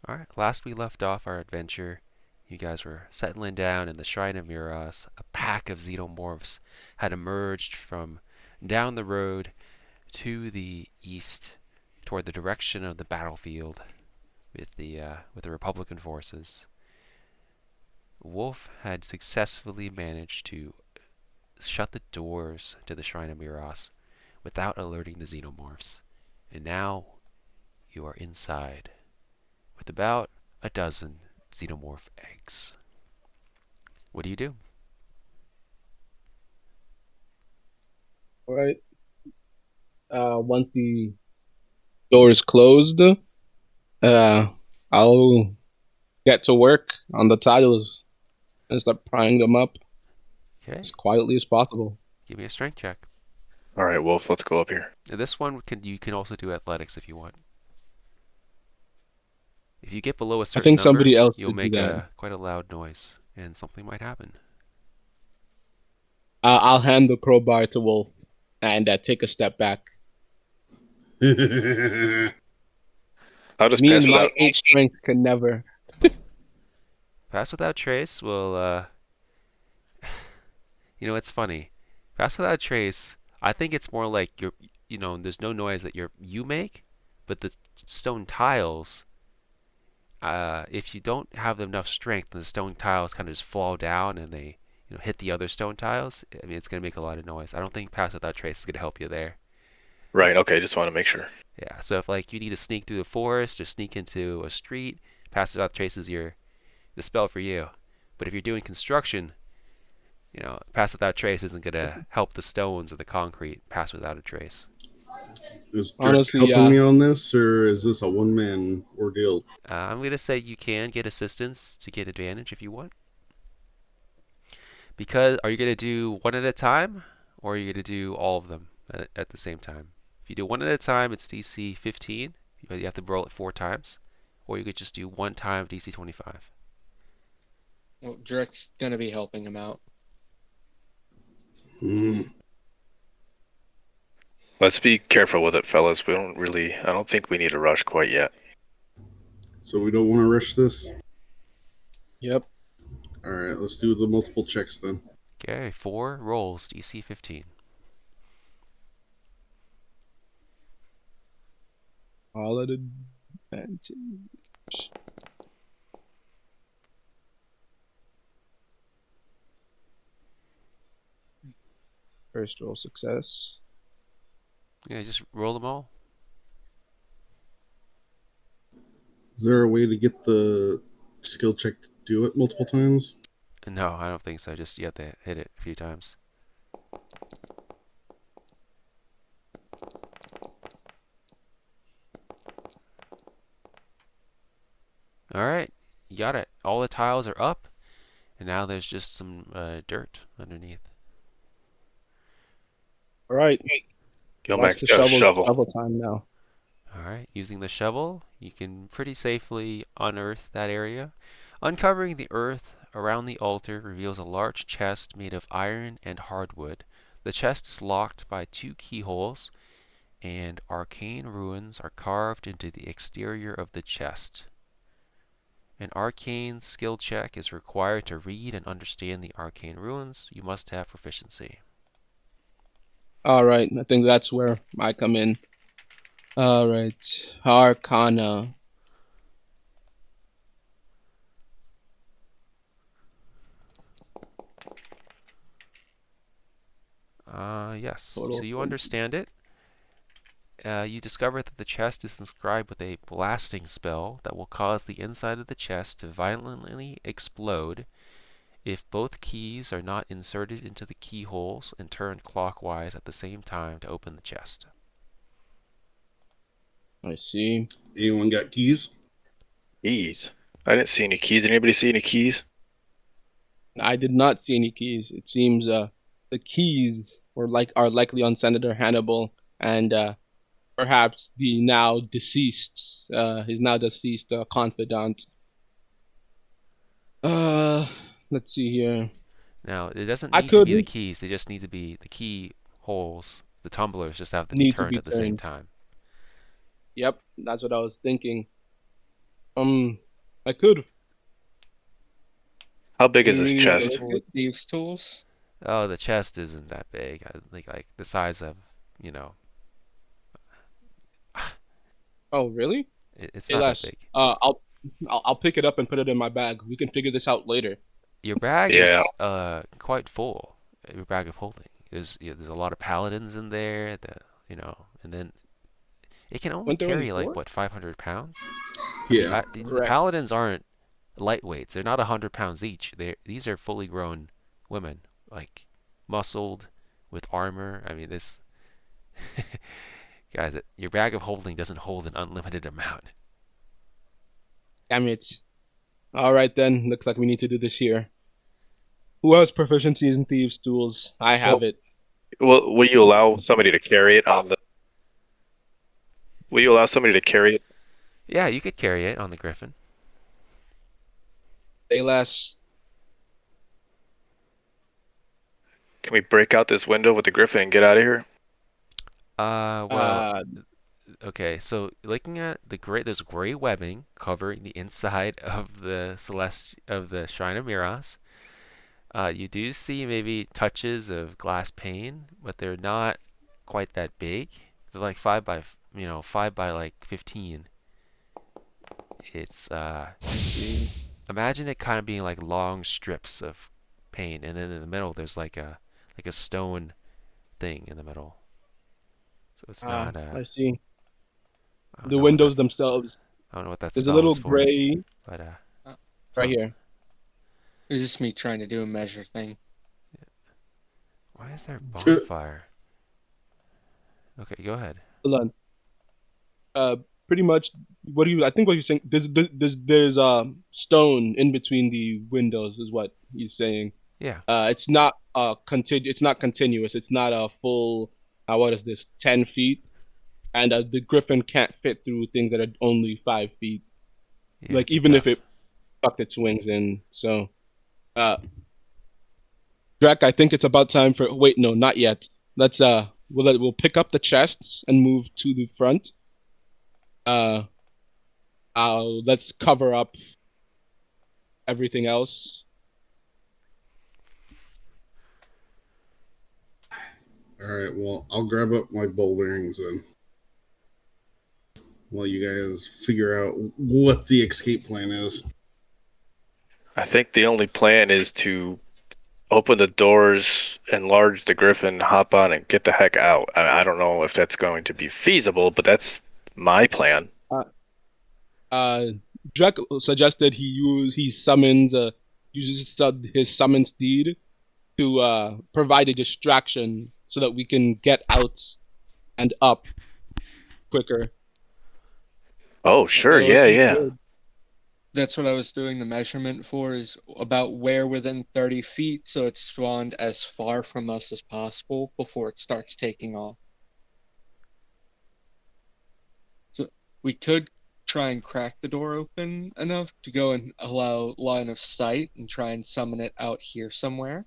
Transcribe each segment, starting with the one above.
Alright, last we left off our adventure, you guys were settling down in the Shrine of Miras. A pack of Xenomorphs had emerged from down the road to the east, toward the direction of the battlefield with the Republican forces. Wolf had successfully managed to shut the doors to the Shrine of Miras without alerting the Xenomorphs, and now you are inside with about a dozen Xenomorph eggs. What do you do? All right. Once the door is closed, I'll get to work on the tiles and start prying them up Okay, as quietly as possible. give me a strength check. All right, Wolf, let's go up here. Now this one you can also do athletics if you want. If you get below a I certain think number, somebody else you'll should do make that. quite a loud noise, and something might happen. I'll hand the crowbar to Wolf and take a step back. I'll just Me pass and my without. 8 strength can never. Pass without trace will, it's funny. Pass without trace, I think it's more like there's no noise that you make, but the stone tiles, if you don't have enough strength, the stone tiles kind of just fall down and they, hit the other stone tiles. I mean, it's gonna make a lot of noise. I don't think pass without trace is gonna help you there. Right, okay, just want to make sure. Yeah. So if like you need to sneak through the forest or sneak into a street, pass without trace is the spell for you. But if you're doing construction, pass without trace isn't gonna help the stones or the concrete pass without a trace. Is Drek Honestly, helping me on this, or is this a one-man ordeal? I'm gonna say you can get assistance to get advantage if you want. Because are you gonna do one at a time, or are you gonna do all of them at the same time? If you do one at a time, it's DC 15. You have to roll it 4 times, or you could just do one time DC 25. Well, Drek's gonna be helping him out. Let's be careful with it, fellas. I don't think we need to rush quite yet. So we don't want to rush this? Yep. Alright, let's do the multiple checks then. Okay, 4 rolls, DC 15. All at advantage. First roll success. Yeah, just roll them all. Is there a way to get the skill check to do it multiple times? No, I don't think so. Just you have to hit it a few times. Alright, you got it. All the tiles are up, and now there's just some dirt underneath. All right. Yo, Watch Max, the got a shovel shovel. time now. Alright, using the shovel, you can pretty safely unearth that area. Uncovering the earth around the altar reveals a large chest made of iron and hardwood. The chest is locked by 2 keyholes, and arcane runes are carved into the exterior of the chest. An arcane skill check is required to read and understand the arcane runes. You must have proficiency. All right. I think that's where I come in. All right. Arcana. Yes. Total So you 20. understand it. You discover that the chest is inscribed with a blasting spell that will cause the inside of the chest to violently explode if both keys are not inserted into the keyholes and turned clockwise at the same time to open the chest. I see. Anyone got keys? Keys. I didn't see any keys. Did anybody see any keys? I did not see any keys. It seems the keys are likely on Senator Hannibal and perhaps the now deceased his now deceased confidant. Let's see here. Now, it doesn't I need to be the could keys. They just need to be the keyholes. The tumblers just have to be need to turned be at the same turned. time. Yep, that's what I was thinking. I could. How big is Give this me a chest? With thieves' tools. Oh, the chest isn't that big. I think like the size of, you know, Oh, really? it's Hey, not that Les. big. I'll pick it up and put it in my bag. We can figure this out later. Your bag Yeah. is quite full. Your bag of holding. There's a lot of paladins in there. And then it can only Weren't there only carry like four? what 500 pounds. Yeah. The Correct. paladins aren't lightweights. They're not 100 pounds each. These are fully grown women, like muscled with armor. I mean, this guys, your bag of holding doesn't hold an unlimited amount. Damn it. All right then. Looks like we need to do this here. Who has proficiencies in thieves' tools? I Well, have it. will you allow somebody to carry it on the? Will you allow somebody to carry it? Yeah, you could carry it on the griffin. Say less. Can we break out this window with the griffin and get out of here? Well, Uh, okay. So looking at there's gray webbing covering the inside of the Shrine of Miras. You do see maybe touches of glass pane, but they're not quite that big. They're like 5 by like 15. It's imagine it kind of being like long strips of pane, and then in the middle there's like a stone thing in the middle. So it's not I see. I don't The know what windows themselves. I don't know what that There's a spell little is for, gray but Uh, right so here. It's just me trying to do a measure thing. why is there a bonfire? Okay, go ahead. Hold on. Pretty much. I think what you're saying. There's stone in between the windows is what he's saying. Yeah. It's not It's not continuous. It's not a full. What is this? 10 feet, and the griffin can't fit through things that are only 5 feet. Yeah, Like it'd be even if tough. it tucked its wings in. So, uh, Drac, I think it's about time for. Wait, no, not yet. We'll pick up the chests and move to the front. Uh, let's cover up everything else. All right. Well, I'll grab up my ball bearings then. While you guys figure out what the escape plan is. I think the only plan is to open the doors, enlarge the griffin, hop on, and get the heck out. I don't know if that's going to be feasible, but that's my plan. Uh, Drac suggested he uses his summon steed to provide a distraction so that we can get out and up quicker. Oh, sure, So if yeah, you yeah. could, That's what I was doing the measurement for, is about where within 30 feet, so it's spawned as far from us as possible before it starts taking off. So we could try and crack the door open enough to go and allow line of sight and try and summon it out here somewhere.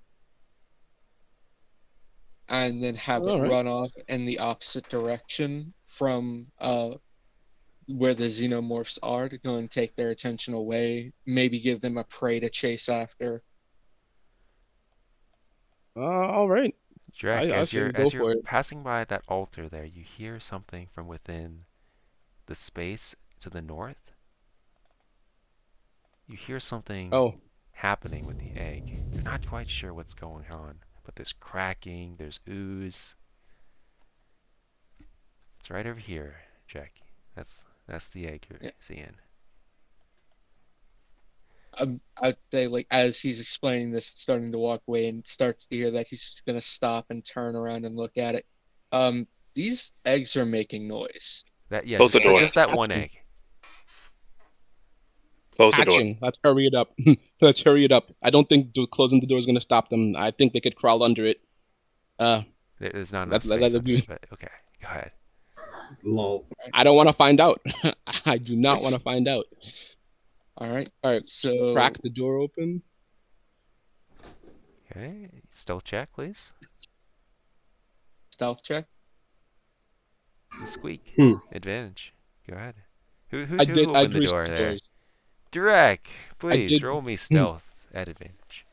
And then have it all right. run off in the opposite direction from where the Xenomorphs are to go and take their attention away, maybe give them a prey to chase after. All right. Drek, I as say you're we go as you're for it. passing by that altar there, you hear something from within the space to the north. You hear something Oh, happening with the egg. You're not quite sure what's going on, but there's cracking, there's ooze. It's right over here, Jackie. That's the egg you're Yeah. seeing. I'd say, like, as he's explaining this, starting to walk away and starts to hear that, he's just gonna stop and turn around and look at it. These eggs are making noise. Yeah, Close the door. just that one hatching. egg. Close the door. Hatching. Let's hurry it up. Let's hurry it up. I don't think closing the door is going to stop them. I think they could crawl under it. There's not enough Let's let space it under be. it, but okay, go ahead. Lol. I don't want to find out. I do not want to find out. All right. All right. So Crack the door open. Okay, stealth check, please. stealth check. The squeak. Hmm. Advantage. Go ahead. Who I opened the reached door there? doors. Drek, I please did. roll me stealth at advantage.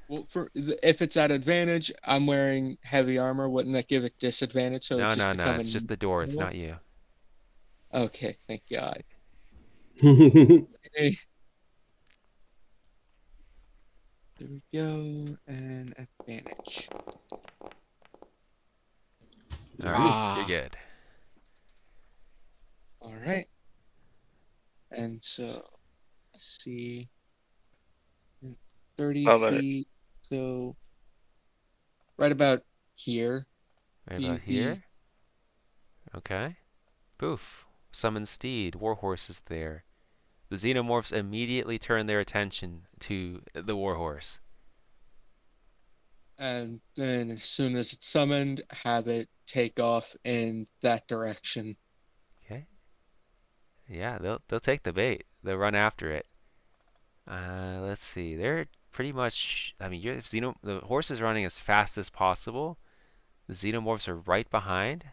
Well, if it's at advantage, I'm wearing heavy armor. Wouldn't that give it disadvantage? So it No, just no, no. become It's just the door. It's not you. Okay, thank God. Nice. Okay. There we go, and advantage. All right, you're good. All right. And so, let's see, 30 Oh, but feet. So, right about here. Right about here. Okay. Poof. Summon steed. Warhorse is there. The Xenomorphs immediately turn their attention to the warhorse. And then as soon as it's summoned, have it take off in that direction. Okay. Yeah, they'll take the bait. They'll run after it. Let's see. They're pretty much. I mean, the horse is running as fast as possible. The Xenomorphs are right behind.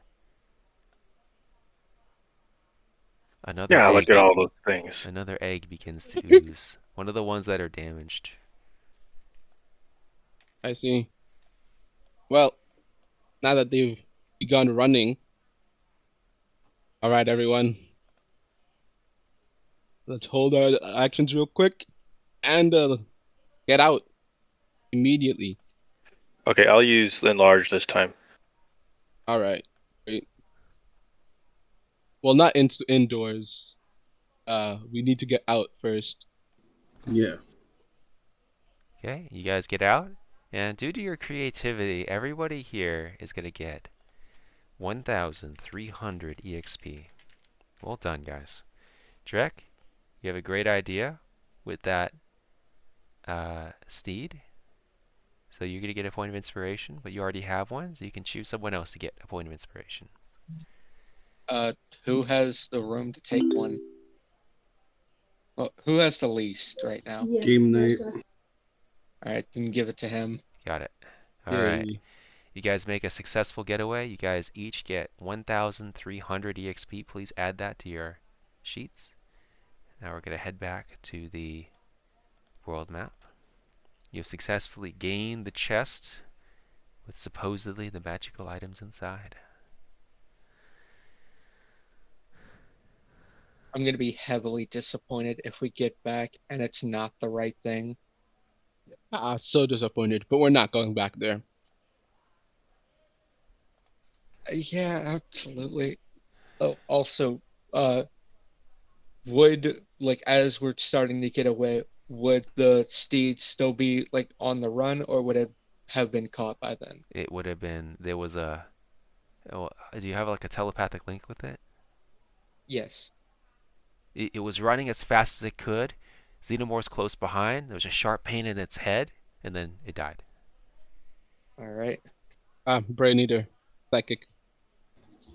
Another yeah, egg. look at all those things. Another egg begins to ooze. One of the ones that are damaged. I see. Well, now that they've begun running, all right, everyone, let's hold our actions real quick and get out immediately. Okay, I'll use enlarge this time. All right. Great. Well, not indoors. We need to get out first. Yeah. Okay, you guys get out. And due to your creativity, everybody here is going to get 1,300 EXP. Well done, guys. Drek, you have a great idea with that steed. So you're going to get a point of inspiration, but you already have one, so you can choose someone else to get a point of inspiration. Who has the room to take one? Well, who has the least right now? Game night. All right, then give it to him. Got it. All Yay. right. You guys make a successful getaway. You guys each get 1,300 EXP. Please add that to your sheets. Now we're going to head back to the world map. You've successfully gained the chest with supposedly the magical items inside. I'm going to be heavily disappointed if we get back and it's not the right thing. So disappointed, but we're not going back there. Yeah, absolutely. Oh, also, would, like, as we're starting to get away, would the steed still be, like, on the run, or would it have been caught by then? It would have been, there was a, oh, do you have like a telepathic link with it? Yes. It was running as fast as it could. Xenomorph's close behind. There was a sharp pain in its head, and then it died. All right. Brain eater, psychic.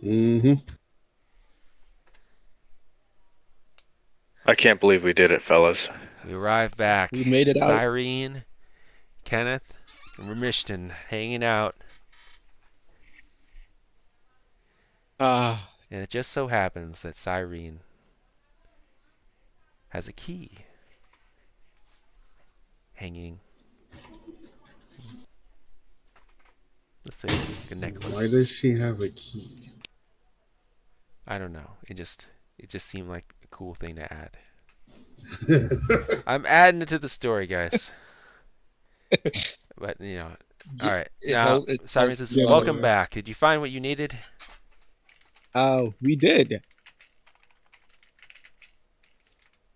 Mm-hmm. I can't believe we did it, fellas. We arrived back. We made it out. Sirene, Kenneth, and Remishton hanging out. And it just so happens that Sirene has a key hanging. Let's say like a necklace. Why does she have a key? I don't know. It just seemed like a cool thing to add. I'm adding it to the story, guys. But you know, all right. Now, Sirene says, Yeah. "Welcome back. Did you find what you needed?" We did.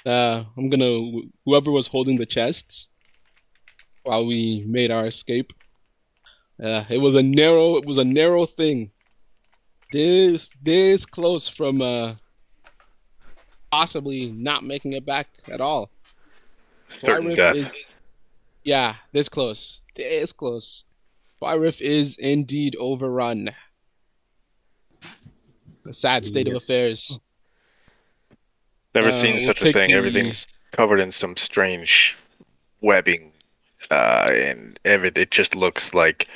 I'm gonna whoever was holding the chests while we made our escape. It was a narrow thing. This close from possibly not making it back at all. Certain Twyrif death. is, yeah, this close. This close. Twyrif is indeed overrun. A sad state of Yes. affairs. Never seen we'll such a take thing. the- Everything's covered in some strange webbing, and it just looks like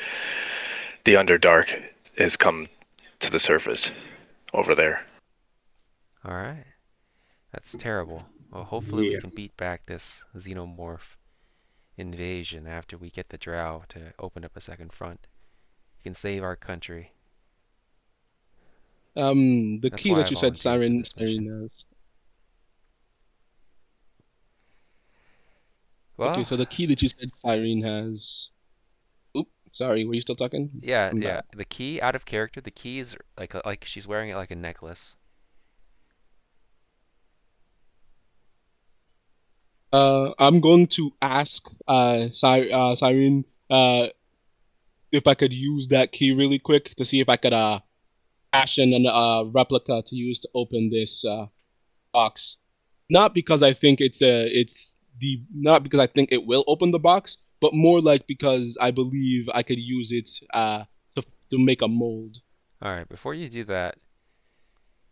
the Underdark has come to the surface over there. All right. That's terrible. Well, hopefully we Yeah. can beat back this Xenomorph invasion after we get the Drow to open up a second front. We can save our country. The That's key why that I you said, volunteered for Siren this mission. has. Okay, Well, so the key that you said Sirene has. Oop, sorry, were you still talking? yeah, I'm yeah. bad. The key out of character. The key is like she's wearing it like a necklace. I'm going to ask Sirene if I could use that key really quick to see if I could fashion a replica to use to open this box. Not because I think not because I think it will open the box, but more like because I believe I could use it to make a mold. All right. Before you do that,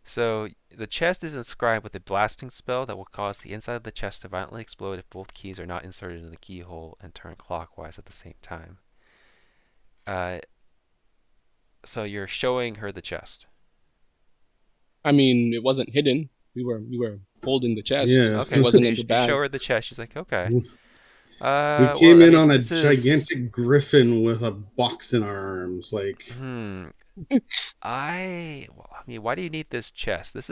so the chest is inscribed with a blasting spell that will cause the inside of the chest to violently explode if both keys are not inserted in the keyhole and turn clockwise at the same time. Uh, so you're showing her the chest. I mean, it wasn't hidden. We were holding the chest. Yeah. Okay, It so wasn't you, in the you show bag. her the chest. She's like, okay. We Well, came I in mean, on a this is. gigantic griffin with a box in our arms. Like, Well, I mean, why do you need this chest? This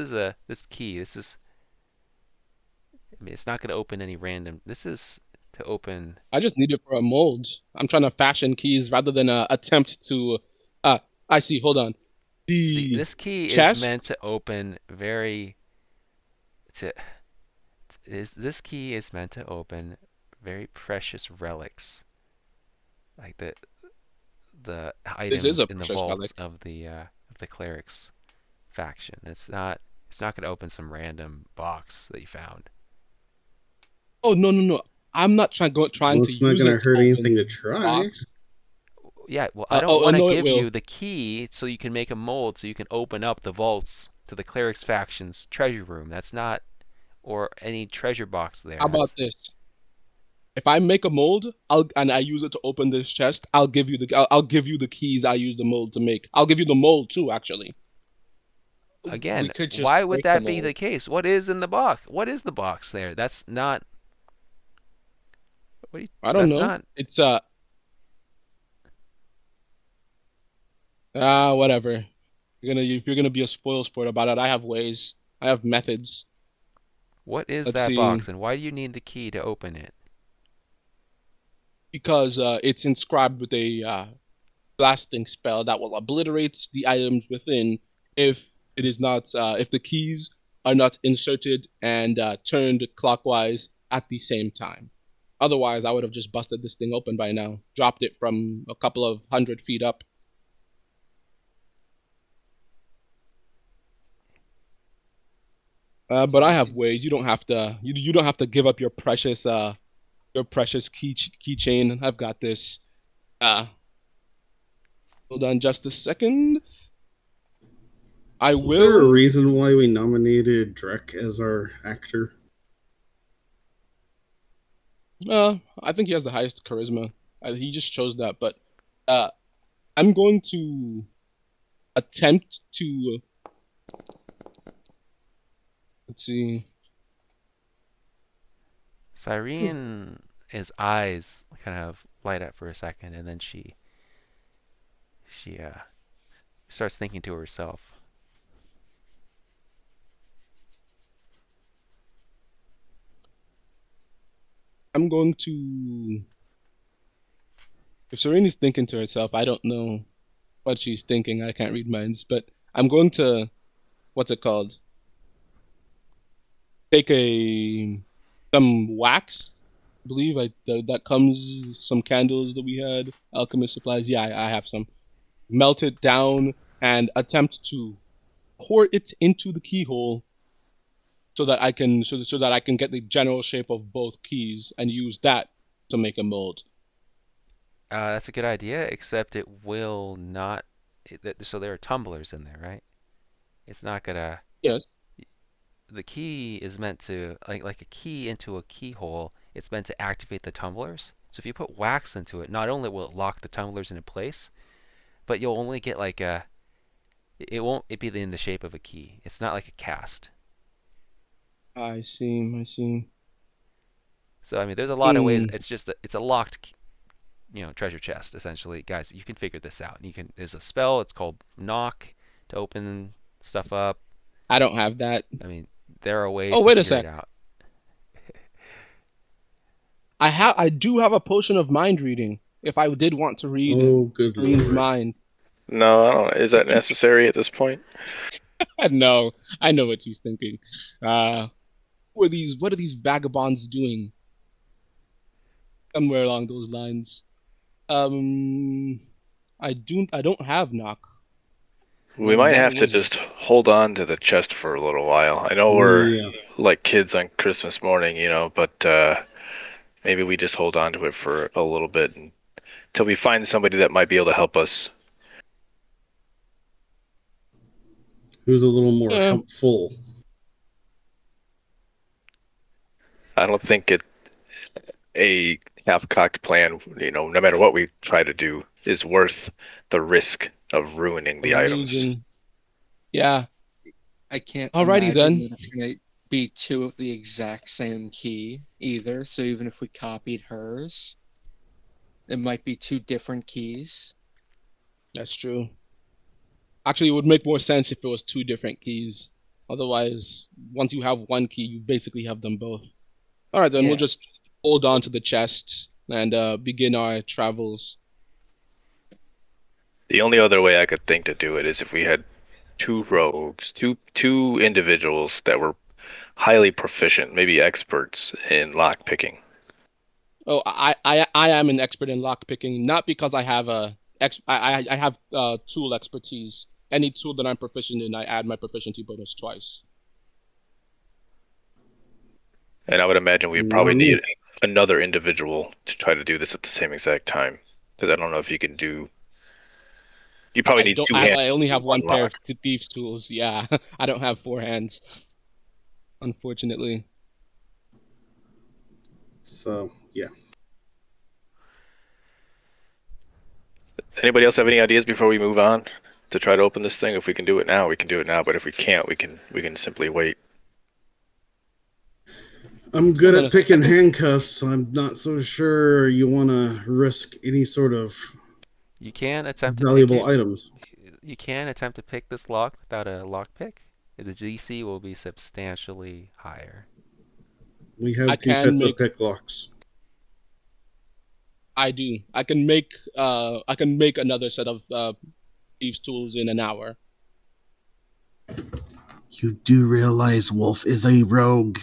key. I mean, it's not going to open any random. This is to open. I just need it for a mold. I'm trying to fashion keys rather than attempt to. Uh, I see. Hold on. The This key is chest. meant to open very. To this key is meant to open very precious relics, like the This is items a in the precious vaults relic. of the clerics faction. It's not going to open some random box that you found. Oh no no no! I'm not trying well, to it's not use gonna it to hurt open anything to the try. box. Yeah, well, I don't Oh want to no, it give will. you the key so you can make a mold so you can open up the vaults to the clerics faction's treasure room. That's not, or any treasure box there. How about That's this? If I make a mold, I use it to open this chest. I'll give you the keys I use the mold to make. I'll give you the mold too, actually. We again, could just why would break the that be mold. the case? What is in the box? What is the box there? That's not. I don't That's know. not. It's whatever. If you're gonna be a spoil sport about it, I have ways. I have methods. What is Let's that see. box, and why do you need the key to open it? Because it's inscribed with a blasting spell that will obliterate the items within if it is not if the keys are not inserted and turned clockwise at the same time. Otherwise, I would have just busted this thing open by now, dropped it from a couple of 100 feet up. But I have ways. You don't have to. You don't have to give up your precious keychain. I've got this. Uh, Hold on just a second. I Isn't there a will. reason why we nominated Drek as our actor? I think he has the highest charisma. He just chose that, but uh, I'm going to attempt to. Let's see. Sirene's eyes kind of light up for a second, and then she starts thinking to herself. I'm going to. If Serene's thinking to herself, I don't know what she's thinking. I can't read minds, but I'm going to. What's it called? Take some wax. I believe that comes some candles that we had, alchemist supplies. Yeah, I have some. Melt it down and attempt to pour it into the keyhole so that I can get the general shape of both keys and use that to make a mold. That's a good idea, except it will not. So there are tumblers in there, right? It's not gonna. Yes. The key is meant to like a key into a keyhole. It's meant to activate the tumblers. So if you put wax into it, not only will it lock the tumblers into place, but you'll only get like it won't it be in the shape of a key. It's not like a cast. I see. So I mean, there's a lot of ways. Hmm. It's just it's a locked, treasure chest essentially, guys. You can figure this out. There's a spell. It's called knock to open stuff up. I don't have that. I mean, there are ways Oh, to wait a figure it sec. out. I do have a potion of mind reading. If I did want to read Oh, good Serene's lord. mind. No, I don't. Is that necessary at this point? No, I know what she's thinking. What are these vagabonds doing? Somewhere along those lines. I don't have knock. We might What have to was it? just hold on to the chest for a little while. I know we're Yeah. like kids on Christmas morning, but maybe we just hold on to it for a little bit until we find somebody that might be able to help us. Who's a little more Yeah. helpful? I don't think a half-cocked plan, no matter what we try to do, is worth the risk of ruining the items. Losing. Yeah. I can't Alrighty imagine then. that it's gonna be two of the exact same key either. So even if we copied hers, it might be two different keys. That's true. Actually, it would make more sense if it was two different keys. Otherwise, once you have one key, you basically have them both. All right, then Yeah. we'll just hold on to the chest and begin our travels. The only other way I could think to do it is if we had two rogues, two individuals that were highly proficient, maybe experts in lock picking. Oh, I am an expert in lock picking, not because I have I have tool expertise. Any tool that I'm proficient in, I add my proficiency bonus twice. And I would imagine we'd Not probably me. need another individual to try to do this at the same exact time. Because I don't know if you can do. You probably need two hands. I only have to do one pair of lock. thieves tools. Yeah, I don't have four hands, unfortunately. So, yeah. Anybody else have any ideas before we move on to try to open this thing? If we can do it now, we can do it now. But if we can't, we can simply wait. I'm good Hold on at a second. picking handcuffs. I'm not so sure you want to risk any sort of You can attempt to pick valuable it. items. You can attempt to pick this lock without a lock pick. The DC will be substantially higher. We have I two can sets make- of pick locks. I do. I can make another set of thieves tools in an hour. You do realize Wolf is a rogue.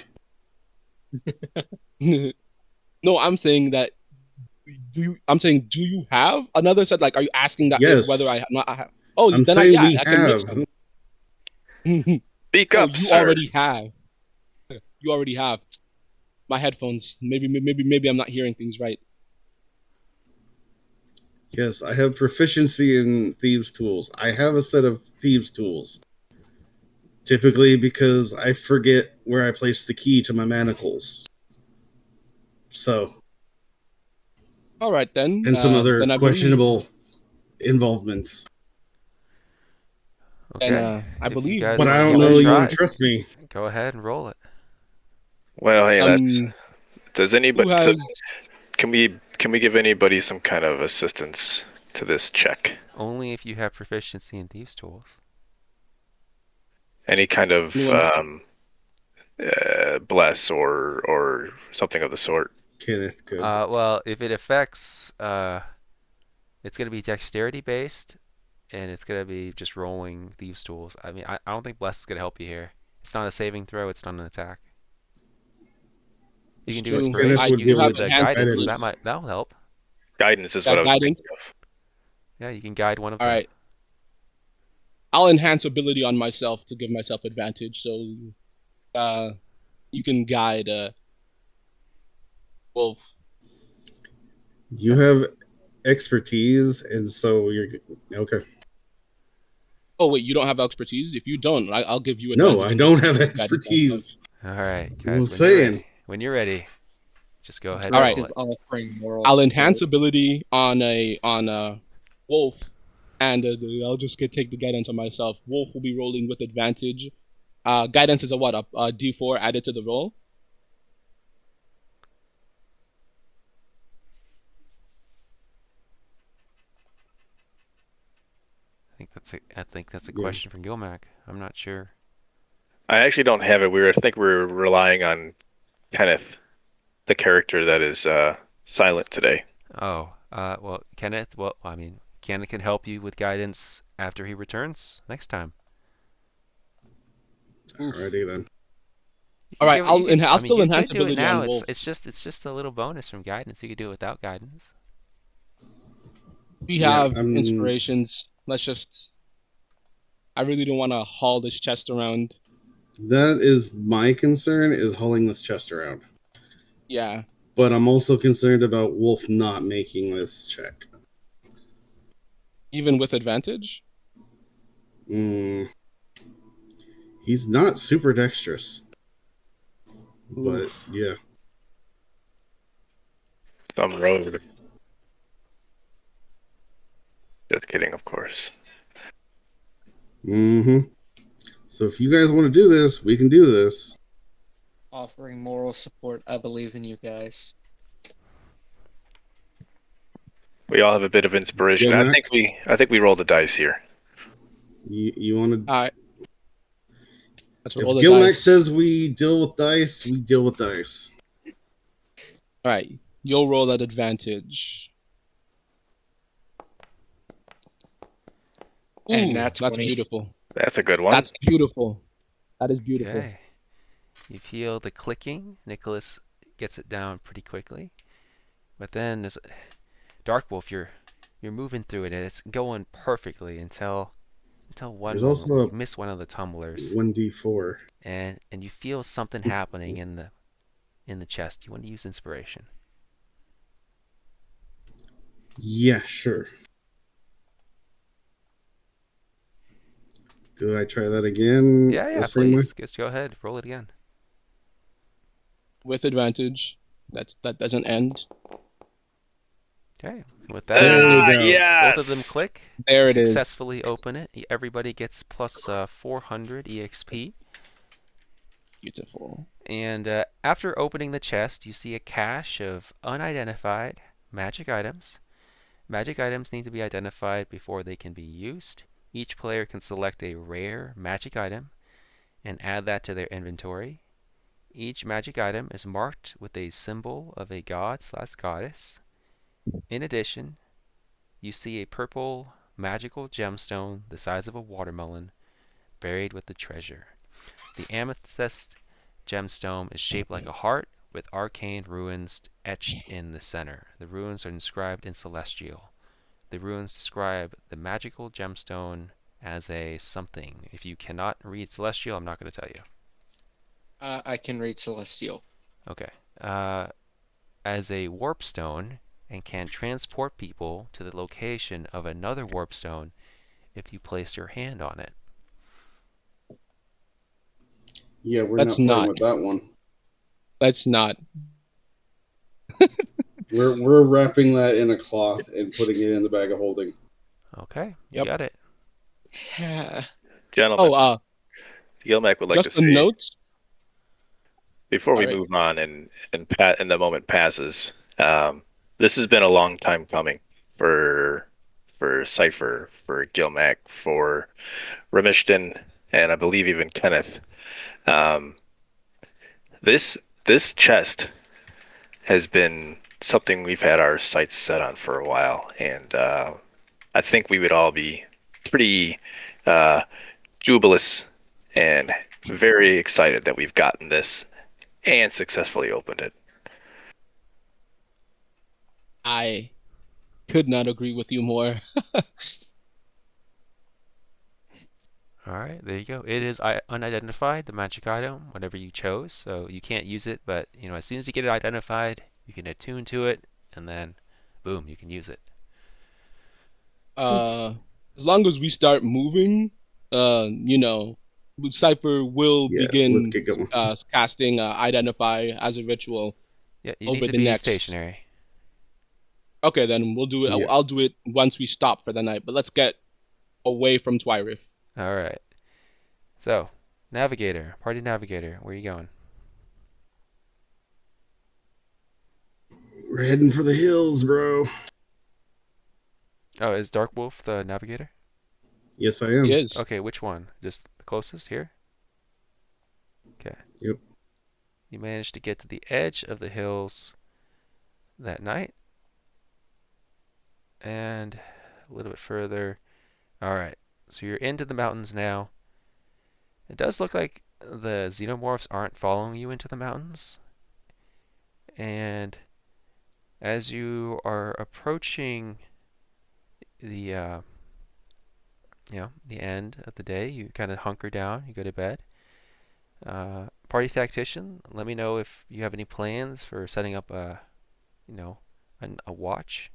No, I'm saying that. Do you have another set? Like, are you asking that Yes. whether I have? Oh, I'm then saying I we can make have. some. Speak Oh, up, you sir. already have. You already have. My headphones. Maybe I'm not hearing things right. Yes, I have proficiency in thieves' tools. I have a set of thieves' tools. Typically because I forget where I place the key to my manacles. So, All right then. and some other then I questionable involvements. Okay. I If you believe- guys But wanna I don't give it a know you try, want to trust me. go ahead and roll it. Well, hey, that's. Does Who anybody? has? Can we give anybody some kind of assistance to this check? Only if you have proficiency in thieves' tools. Any kind of Anyone? bless or something of the sort. Kenneth, good. Well, if it affects, it's going to be dexterity based, and it's going to be just rolling thieves' tools. I mean, I don't think bless is going to help you here. It's not a saving throw. It's not an attack. You can do True. inspiration. Kenneth would You be can do able the to have guidance. guidance. That'll help. Guidance is what I was Guidance? thinking of. Yeah, you can guide one of All them. right. I'll enhance ability on myself to give myself advantage. So, you can guide Wolf. You have expertise, and so you're okay. Oh wait, you don't have expertise. If you don't, I'll give you. No, advantage I on don't this have guidance expertise. All right, I'm guys. saying. When you're ready, just go ahead All and right. roll Is it. offering moral I'll support. enhance ability on a Wolf, and I'll just take the guidance on myself. Wolf will be rolling with advantage, Guidance is a what? A D4 added to the roll. I think that's a Yeah. question for Gilmac. I'm not sure. I actually don't have it. I think we're relying on Kenneth, the character that is silent today. Oh, well, Kenneth. Well, I mean, Kenneth can help you with guidance after he returns next time. Alrighty then. You All can right, give it- you can- I I'll mean, still you enhance could do it ability now. on Wolf. It's just a little bonus from guidance. You could do it without guidance. We Yeah, have inspirations. Let's just. I really don't want to haul this chest around. That is my concern, is hauling this chest around. Yeah. But I'm also concerned about Wolf not making this check. Even with advantage? He's not super dexterous. But, yeah. Some road. Just kidding, of course. So if you guys want to do this, we can do this. Offering moral support. I believe in you guys. We all have a bit of inspiration. I think we rolled the dice here. You want to... Alright. Let's If roll the Gilmac dice. says we deal with dice, we deal with dice. Alright. You'll roll at advantage. And Ooh, that's that's 20. beautiful. That's a good one. That's beautiful. That is beautiful. Okay. You feel the clicking. Nicholas gets it down pretty quickly. But then there's Dark Wolf, you're moving through it and it's going perfectly until one There's moment also where a you miss one of the tumblers 1d4. and you feel something happening in the chest. You want to use inspiration. Yeah, sure. Do I try that again? Yeah, the same way? please. Just go ahead. Roll it again. With advantage. That doesn't end. Okay. With There that, we go. Yes! both of them click. There it is. Successfully open it. Everybody gets plus 400 EXP. Beautiful. And after opening the chest, you see a cache of unidentified magic items. Magic items need to be identified before they can be used. Each player can select a rare magic item and add that to their inventory. Each magic item is marked with a symbol of a god/goddess. In addition, you see a purple magical gemstone the size of a watermelon buried with the treasure. The amethyst gemstone is shaped like a heart with arcane runes etched in the center. The runes are inscribed in Celestial. The runes describe the magical gemstone as a something. If you cannot read Celestial, I'm not going to tell you. I can read Celestial. Okay. As a warp stone and can transport people to the location of another warp stone if you place your hand on it. Yeah, we're Let's not playing not. with that one. Let's not. We're wrapping that in a cloth and putting it in the bag of holding. Okay, you Yep. got it. Gentlemen, Oh, Gilmac would like just to a say, note. before we Alright. move on and the moment passes, this has been a long time coming for Cypher, for Gilmac, for Remishton, and I believe even Kenneth. This chest has been something we've had our sights set on for a while, and I think we would all be pretty jubilous and very excited that we've gotten this and successfully opened it. I could not agree with you more. Alright, there you go. It is unidentified, the magic item, whatever you chose, so you can't use it, but as soon as you get it identified, you can attune to it, and then boom, you can use it. As long as we start moving, Cypher will Let's begin get going. casting identify as a ritual. Yeah, you Over need to the be next- stationary. Okay, then we'll do it. Yeah. I'll do it once we stop for the night. But let's get away from Twyrif. Alright. So, Navigator, party navigator, where are you going? We're heading for the hills, bro. Oh, is Dark Wolf the navigator? Yes, I am. Yes. Okay, which one? Just the closest here? Okay. Yep. You managed to get to the edge of the hills that night. And a little bit further. Alright, so you're into the mountains now. It does look like the Xenomorphs aren't following you into the mountains. And as you are approaching the the end of the day, you kind of hunker down, you go to bed. Party tactician, let me know if you have any plans for setting up a watch,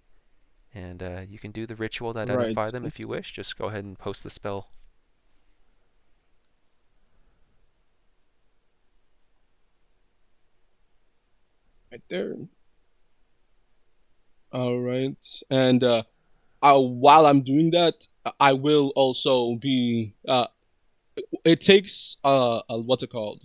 and you can do the ritual to identify them if you wish. Just go ahead and post the spell. Right there. All right. And while I'm doing that, I will also be. It takes what's it called?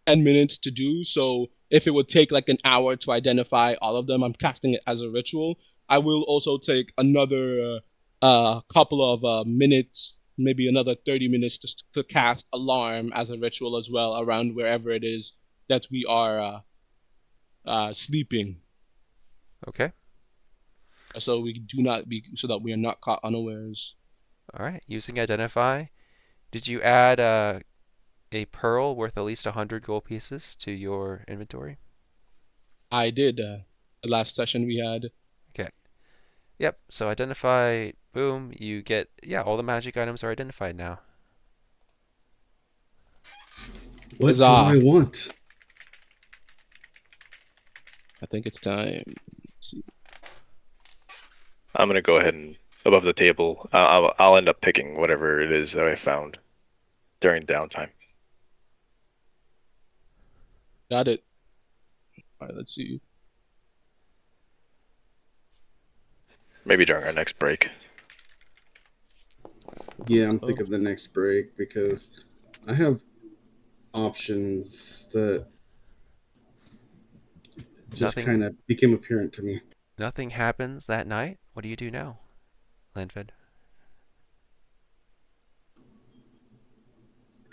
10 minutes to do. So if it would take like an hour to identify all of them, I'm casting it as a ritual. I will also take another couple of minutes, maybe another 30 minutes to cast alarm as a ritual as well around wherever it is that we are sleeping. Okay. So that we are not caught unawares. All right. Using identify, did you add a pearl worth at least 100 gold pieces to your inventory? I did. The last session we had. Okay. Yep. So identify. Boom. You get all the magic items are identified now. What do I want? I think it's time. Let's see. I'm gonna go ahead and above the table. I'll end up picking whatever it is that I found during downtime. Got it. All right, let's see. Maybe during our next break. Yeah, I'm thinking the next break because I have options that just kind of became apparent to me. Nothing happens that night. What do you do now, Landfed?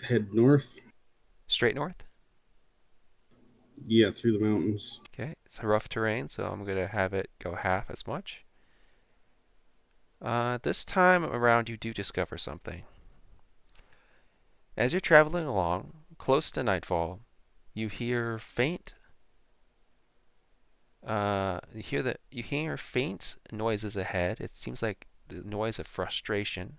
Head north. Straight north? Yeah, through the mountains. Okay, it's a rough terrain, so I'm going to have it go half as much. This time around, you do discover something. As you're traveling along, close to nightfall, you hear faint. You hear faint noises ahead. It seems like the noise of frustration.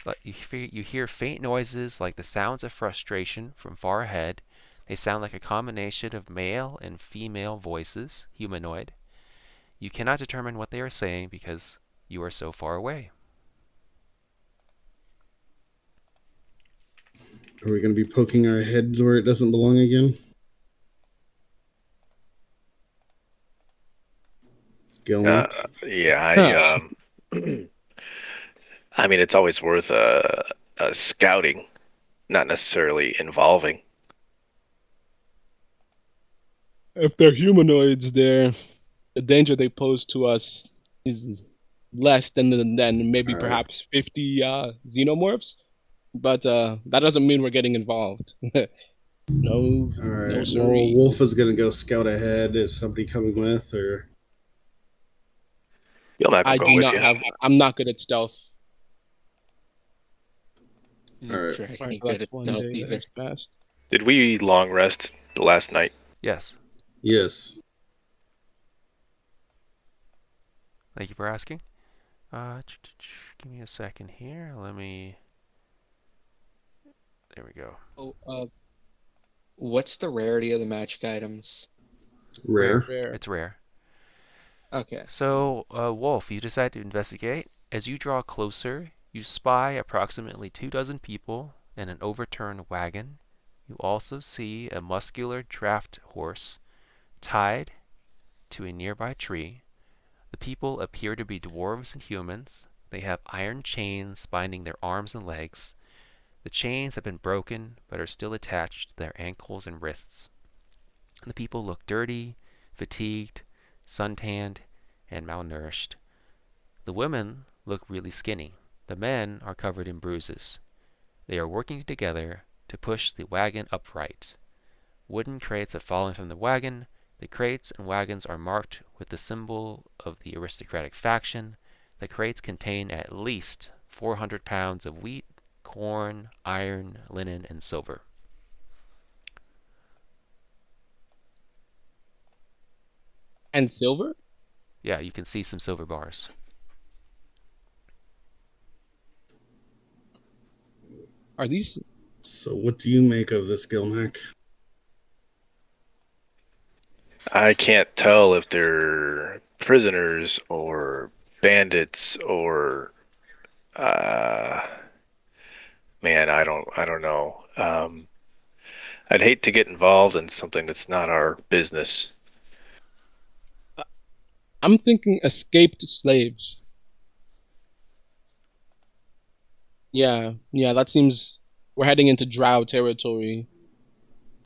But you hear faint noises like the sounds of frustration from far ahead. They sound like a combination of male and female voices, humanoid. You cannot determine what they are saying because you are so far away. Are we going to be poking our heads where it doesn't belong again? Yeah, I mean, it's always worth a scouting, not necessarily involving. If they're humanoids, the danger they pose to us is less than maybe perhaps 50 Xenomorphs. But that doesn't mean we're getting involved. No. All right. No, well, siree. Wolf is going to go scout ahead. Is somebody coming with, or? I'm not good at stealth. All right. Dragging good at stealth either. Did we long rest the last night? Yes. Yes. Thank you for asking. Give me a second here. There we go. Oh, what's the rarity of the magic items? Rare. It's rare. Okay. So, Wolf, you decide to investigate. As you draw closer, you spy approximately 24 people and an overturned wagon. You also see a muscular draft horse tied to a nearby tree. The The people appear to be dwarves and humans. They have iron chains binding their arms and legs. The chains have been broken, but are still attached to their ankles and wrists. The people look dirty, fatigued, suntanned, and malnourished. The women look really skinny. The men are covered in bruises. They are working together to push the wagon upright. Wooden crates have fallen from the wagon. The crates and wagons are marked with the symbol of the aristocratic faction. The crates contain at least 400 pounds of wheat, corn, iron, linen, and silver. And silver? Yeah, you can see some silver bars. Are these? So what do you make of this, Gilmac? I can't tell if they're prisoners or bandits or man, I don't know. I'd hate to get involved in something that's not our business. I'm thinking escaped slaves. Yeah, that seems we're heading into drow territory.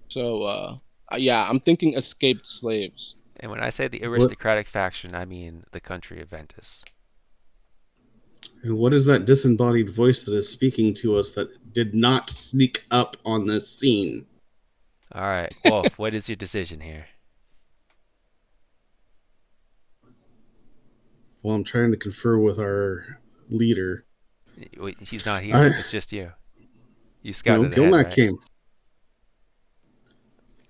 So, yeah, I'm thinking escaped slaves. And when I say the aristocratic faction, I mean the Country of Ventus. And what is that disembodied voice that is speaking to us that did not sneak up on this scene? All right, Wolf, what is your decision here? Well, I'm trying to confer with our leader. He's not here. It's just you. You scouted No, ahead, Gilmac right? came.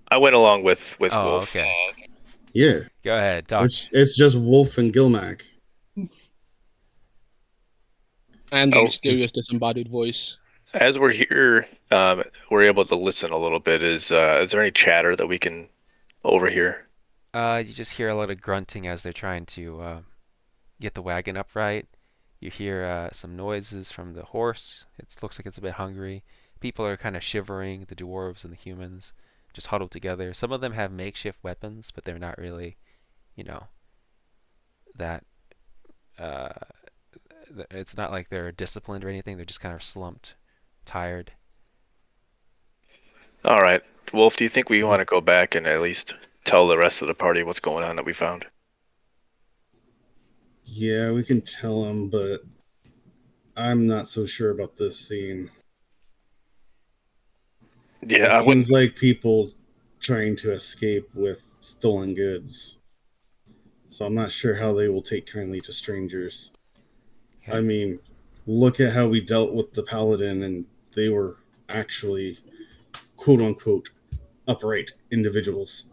I went along with Oh, Wolf. okay. Yeah. Go ahead, talk. It's just Wolf and Gilmac. And the mysterious disembodied voice. As we're here, we're able to listen a little bit. Is there any chatter that we can overhear? You just hear a lot of grunting as they're trying to get the wagon upright. You hear some noises from the horse. It looks like it's a bit hungry. People are kind of shivering, the dwarves and the humans, just huddled together. Some of them have makeshift weapons, but they're not really, that. It's not like they're disciplined or anything. They're just kind of slumped, tired. All right, Wolf. Do you think we want to go back and at least tell the rest of the party what's going on that we found? Yeah, we can tell him, but I'm not so sure about this scene. Yeah, it seems like people trying to escape with stolen goods. So I'm not sure how they will take kindly to strangers. Okay. I mean, look at how we dealt with the paladin, and they were actually, quote-unquote, upright individuals.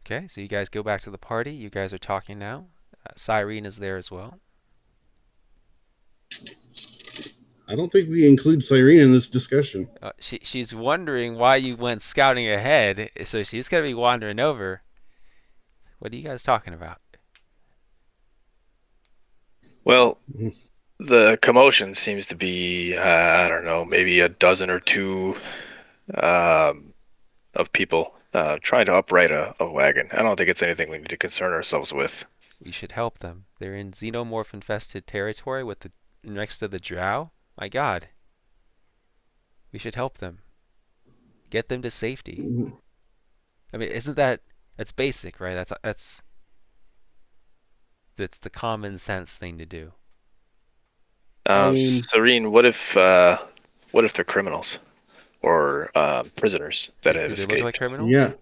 Okay, so you guys go back to the party. You guys are talking now. Sirene is there as well. I don't think we include Sirene in this discussion. She's wondering why you went scouting ahead, so she's going to be wandering over. What are you guys talking about? Well, the commotion seems to be, I don't know, maybe a dozen or two of people trying to upright a wagon. I don't think it's anything we need to concern ourselves with. We should help them. They're in Xenomorph-infested territory with next to the drow. My God. We should help them. Get them to safety. I mean, that's basic, right? That's the common sense thing to do. Sirene, what if they're criminals or prisoners that have escaped? Do they look like criminals? Yeah.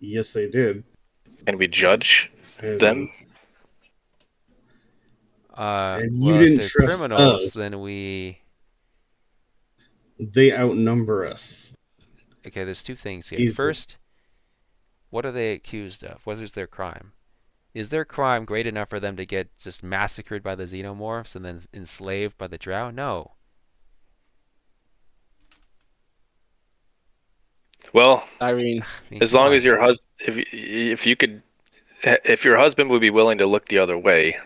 Yes, they did. And we judge them? And you didn't if trust criminals, us. Then they outnumber us. Okay, there's two things here. Easy. First, what are they accused of? What is their crime? Is their crime great enough for them to get just massacred by the Xenomorphs and then enslaved by the drow? No. Well, Irene, as long as your husband, if your husband would be willing to look the other way,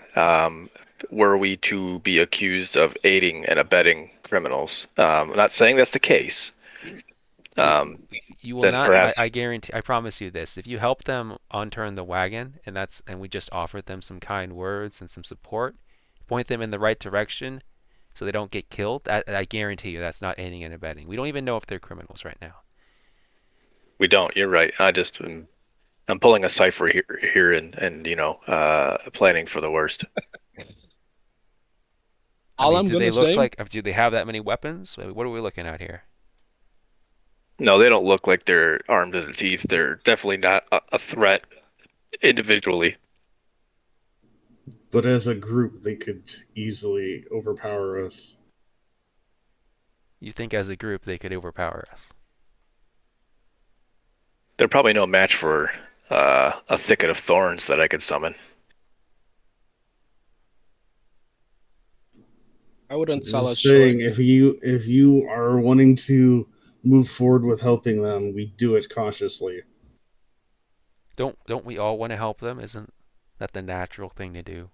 were we to be accused of aiding and abetting criminals? I'm not saying that's the case, You will then not. perhaps I guarantee. I promise you this. If you help them unturn the wagon, and we just offered them some kind words and some support, point them in the right direction, so they don't get killed. I guarantee you that's not aiding and abetting. We don't even know if they're criminals right now. we don't. You're right. I'm pulling a cipher here and planning for the worst. All I'm do they gonna look say, like? Do they have that many weapons? What are we looking at here? No, they don't look like they're armed to the teeth. They're definitely not a threat individually. But as a group, they could easily overpower us. You think as a group they could overpower us? They're probably no match for a thicket of thorns that I could summon. I wouldn't sell us Just short. saying, if you are wanting to move forward with helping them, we do it cautiously. Don't we all want to help them? Isn't that the natural thing to do?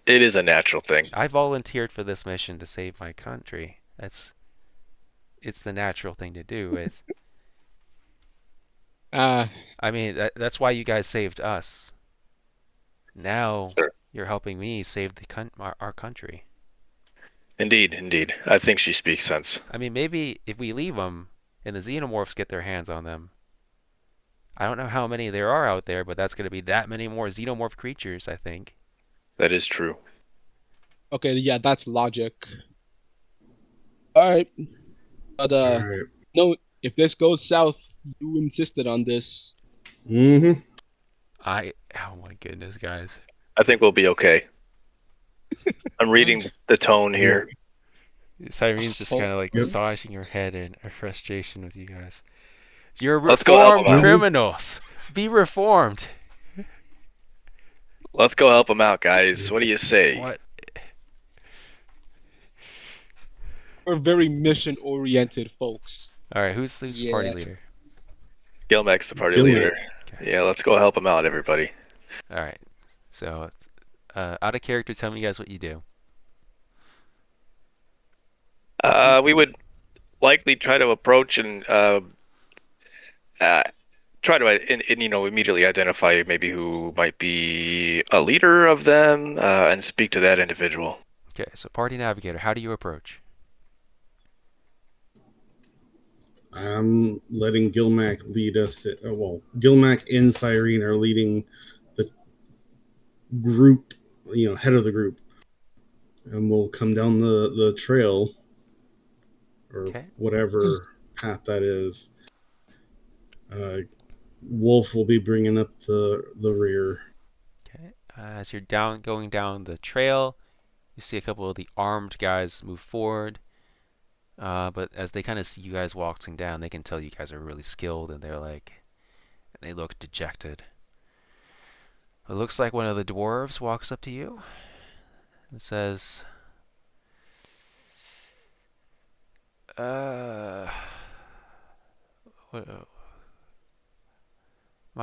It is a natural thing. I volunteered for this mission to save my country. It's the natural thing to do. I mean, that's why you guys saved us. Now Sure. you're helping me save our country. Indeed. I think she speaks sense. I mean, maybe if we leave them and the Xenomorphs get their hands on them, I don't know how many there are out there, but that's going to be that many more Xenomorph creatures, I think. That is true. Okay, yeah, that's logic. All right, but All right. no, if this goes south, you insisted on this. Mm-hmm. Oh my goodness, guys. I think we'll be okay. I'm reading the tone here. Sirene's just kind of like Yep. massaging her head in her frustration with you guys. You're Let's go help reformed 'em out. criminals. Be reformed. Let's go help them out, guys. What do you say? What? We're very mission-oriented folks. All right, who's the party Yeah. leader? Gilmack's the party Gilmack. leader. Okay. Yeah, let's go help them out, everybody. All right. So, out of character, tell me guys what you do. We would likely try to approach and try to immediately identify maybe who might be a leader of them and speak to that individual. Okay, so party navigator, how do you approach? I'm letting Gilmack lead us. Gilmack and Sirene are leading the group, head of the group. And we'll come down the trail or Okay. whatever path that is. Wolf will be bringing up the rear. Okay. As you're going down the trail, you see a couple of the armed guys move forward. But as they kind of see you guys walking down, they can tell you guys are really skilled, and they look dejected. It looks like one of the dwarves walks up to you and says, my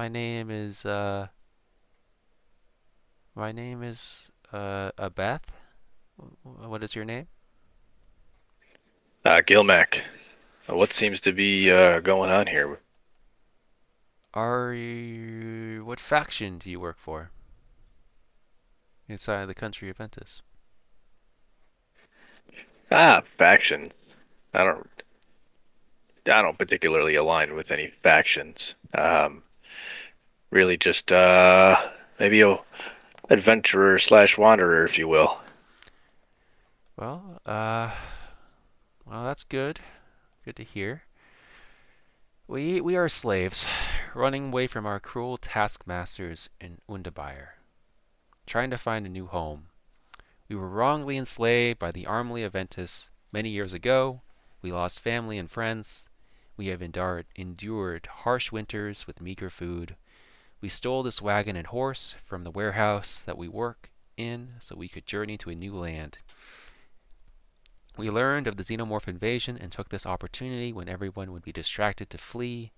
name is Beth. What is your name? Gilmack, what seems to be going on here? What faction do you work for? Inside the Country of Ventus. Faction. I don't particularly align with any factions. Really just maybe a adventurer / wanderer, if you will. Well, that's good. Good to hear. We are slaves, running away from our cruel taskmasters in Undabire, trying to find a new home. We were wrongly enslaved by the army of Ventus many years ago. We lost family and friends. We have endured harsh winters with meager food. We stole this wagon and horse from the warehouse that we work in so we could journey to a new land. We learned of the Xenomorph invasion and took this opportunity when everyone would be distracted to flee.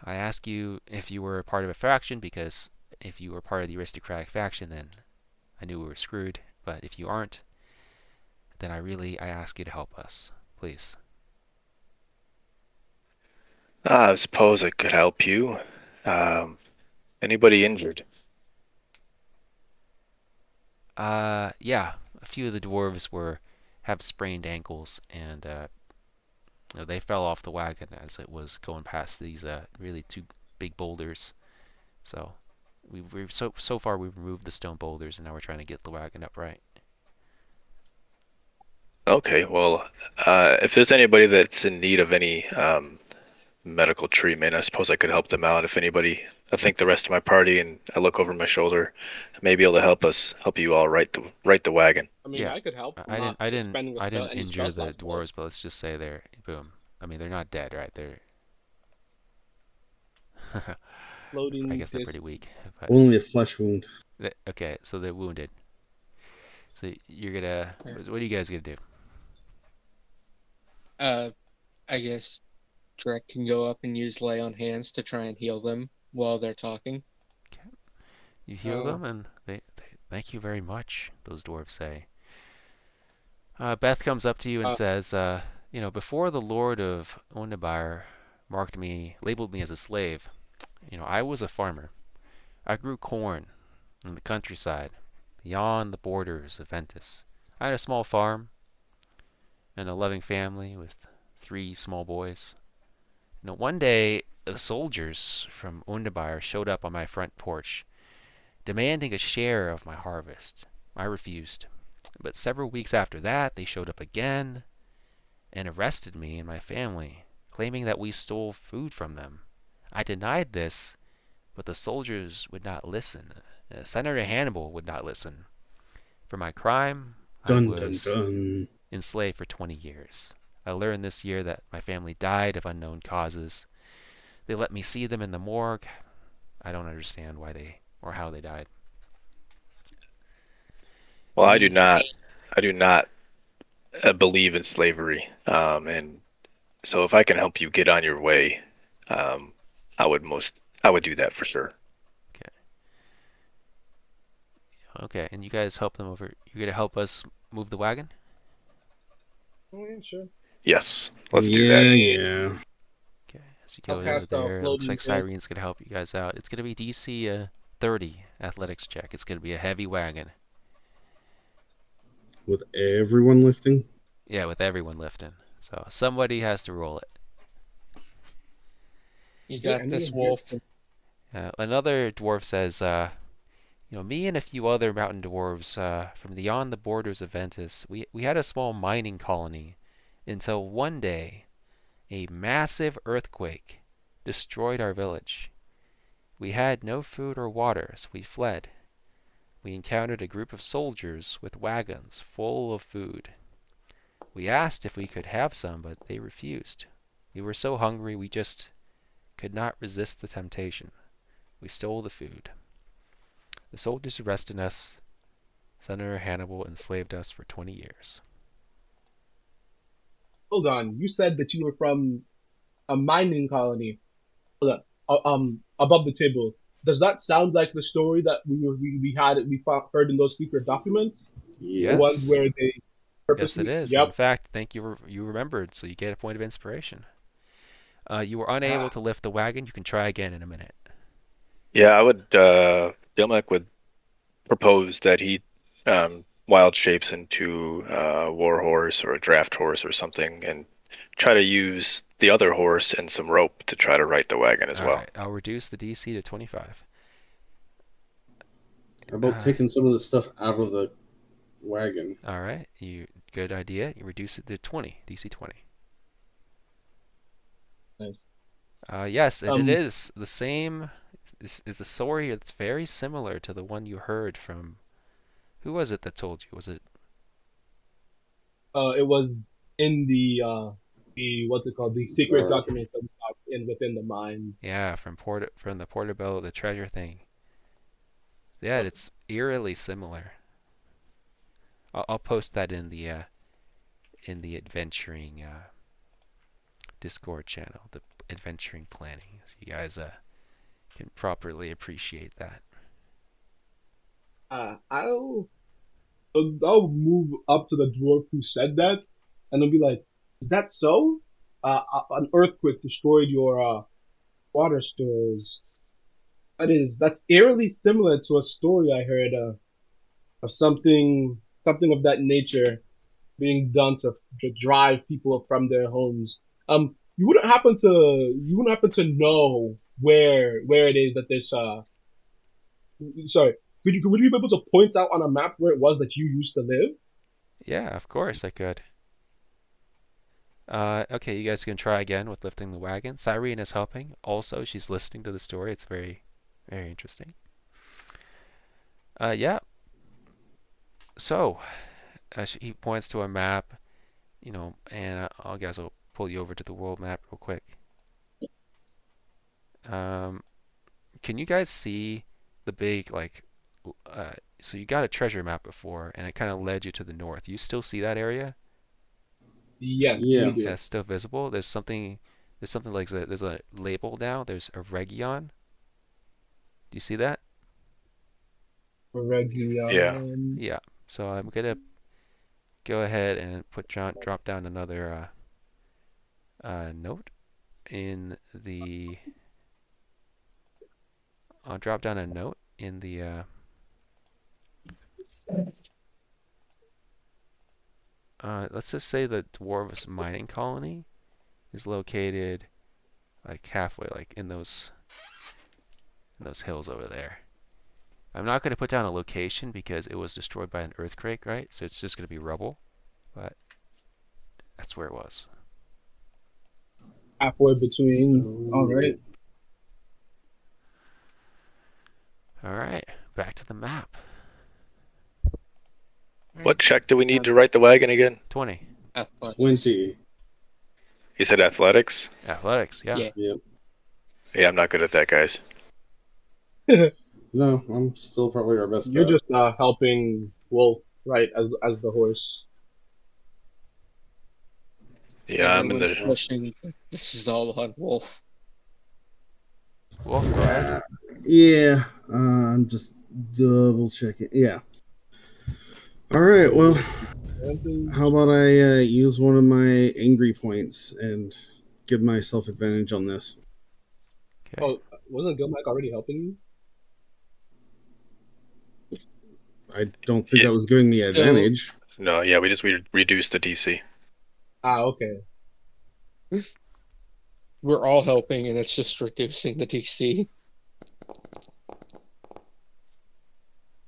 I ask you if you were a part of a faction, because if you were part of the aristocratic faction, then I knew we were screwed. But if you aren't, then I ask you to help us, please. I suppose I could help you. Anybody injured? Yeah, a few of the dwarves have sprained ankles, and they fell off the wagon as it was going past these really two big boulders. So we've so far we've removed the stone boulders, and now we're trying to get the wagon upright. Okay, well, if there's anybody that's in need of any medical treatment, I suppose I could help them out. If anybody, I think the rest of my party, and I look over my shoulder, may be able to help you all right the wagon. I mean, Yeah, I could help. I'm I didn't not I didn't spending I didn't any injure spell the slots, though. dwarves, but let's just say they're boom. I mean, they're not dead, right? They're I Floating guess they're disc. pretty weak. But Only a flesh wound. okay, so they're wounded. So you're gonna what are you guys gonna do? I guess Drek can go up and use lay on hands to try and heal them while they're talking. Okay. You heal them, and they thank you very much. Those dwarves say. Beth comes up to you and Uh, says, before the Lord of Ondabar labeled me as a slave, I was a farmer. I grew corn in the countryside, beyond the borders of Ventus. I had a small farm and a loving family with 3 small boys. One day, the soldiers from Ondabar showed up on my front porch, demanding a share of my harvest. I refused. But several weeks after that, they showed up again and arrested me and my family, claiming that we stole food from them. I denied this, but the soldiers would not listen. Senator Hannibal would not listen. For my crime, I Dun dun was dun. enslaved for 20 years. I learned this year that my family died of unknown causes. They let me see them in the morgue. I don't understand why they or how they died. Well, We I do not believe in slavery, and so if I can help you get on your way, um, I would most I would do that for sure. okay, and you guys help them over. You're gonna help us move the wagon. oh, yeah, sure. Yes, let's do that. Yeah. Okay, as you I'll go over cast a there, it looks floating like disc. Sirene's gonna help you guys out. It's gonna be DC 30 athletics check. It's gonna be a heavy wagon. With everyone lifting. Yeah, with everyone lifting. So somebody has to roll it. You Yeah, got and this, then here. Wolf. Another dwarf says, me and a few other mountain dwarves from beyond the borders of Ventus, we had a small mining colony until one day a massive earthquake destroyed our village. We had no food or water, so we fled. We encountered a group of soldiers with wagons full of food. We asked if we could have some, but they refused. We were so hungry we just could not resist the temptation. We stole the food. The soldiers arrested us. Senator Hannibal enslaved us for 20 years. Hold on. You said that you were from a mining colony. Hold on. Above the table. Does that sound like the story that heard in those secret documents? The Yep. ones Yes. where they Yes, it purposely. is. In Yep. fact, thank you. You remembered, so you get a point of inspiration. You were unable Ah, to lift the wagon. You can try again in a minute. Yeah, I would. Dilmek would propose that he wild shapes into a war horse or a draft horse or something, and try to use the other horse and some rope to try to right the wagon as All well. right, I'll reduce the DC to 25. How about taking some of the stuff out of the wagon? All right, good idea. You reduce it to 20, DC 20. nice. Yes, and it Um. is the same. Is a story that's very similar to the one you heard from. Who was it that told you? Was it? It was in the what's it called? The secret Uh, documents that we got in within the mine. Yeah, from the Portobello, the treasure thing. Yeah, Yep. it's eerily similar. I'll post that in the adventuring Discord channel, the adventuring planning, so you guys can properly appreciate that. I'll I'll move up to the dwarf who said that, and I'll be like, "Is that so?" an earthquake destroyed your water stores. That's eerily similar to a story I heard of something of that nature being done to drive people from their homes. You wouldn't happen to know where it is that this sorry, would you be able to point out on a map where it was that you used to live? Yeah, of course I could. Okay, you guys can try again with lifting the wagon. Sirene is helping. Also, she's listening to the story. It's very, very interesting. Yeah. So, he points to a map, and I guess I'll pull you over to the world map real quick. Can you guys see the big, so you got a treasure map before, and it kind of led you to the north. You still see that area? Yes, Yeah. we do. Yeah, it's still visible. There's something like there's a label now. There's a region. Do you see that? Region. Yeah. So I'm gonna go ahead and drop down another note in the. I'll drop down a note in the. Let's just say the dwarves mining colony is located like halfway, like in those hills over there. I'm not going to put down a location because it was destroyed by an earthquake, right? So it's just going to be rubble, but that's where it was. Halfway between. All right. All right, back to the map. What check do we need to ride the wagon again? 20. Athletics. 20. You said athletics? Athletics, yeah. Yeah. Yeah, I'm not good at that, guys. No, I'm still probably our best You're bet. just helping Wolf, right, as the horse. Yeah, I'm in Everyone's the. pushing. This is all on Wolf. Wolf, go ahead. Yeah, I'm just double checking. Yeah. All right. Well, how about I use one of my angry points and give myself advantage on this? Okay. Oh, wasn't Gilmike already helping you? I don't think that was giving me advantage. No, yeah, we reduced the DC. Okay. We're all helping, and it's just reducing the DC.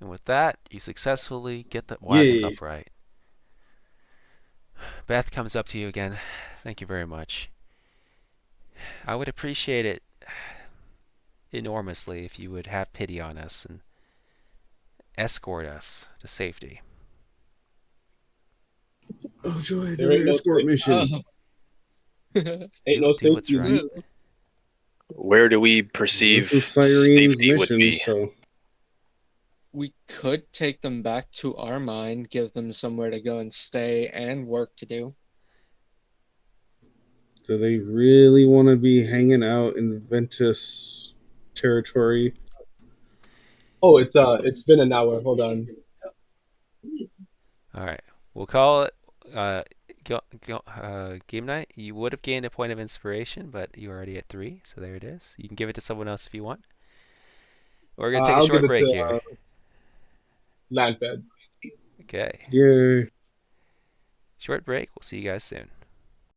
And with that, you successfully get the wagon Yay. upright. Beth comes up to you again. Thank you very much. I would appreciate it enormously if you would have pity on us and escort us to safety. Oh joy! There ain't Another no escort mission. Ain't no Do what's safety. right. Where do we perceive This is Sirene's safety would mission, be? so We could take them back to our mine, give them somewhere to go and stay and work to do. do they really want to be hanging out in Ventus territory? Oh, it's been an hour. Hold on. All right. We'll call it game night. You would have gained a point of inspiration, but you're already at 3, so there it is. You can give it to someone else if you want. We're going to take a I'll short give it break to here. Landfed. Okay. Yay! Short break. We'll see you guys soon.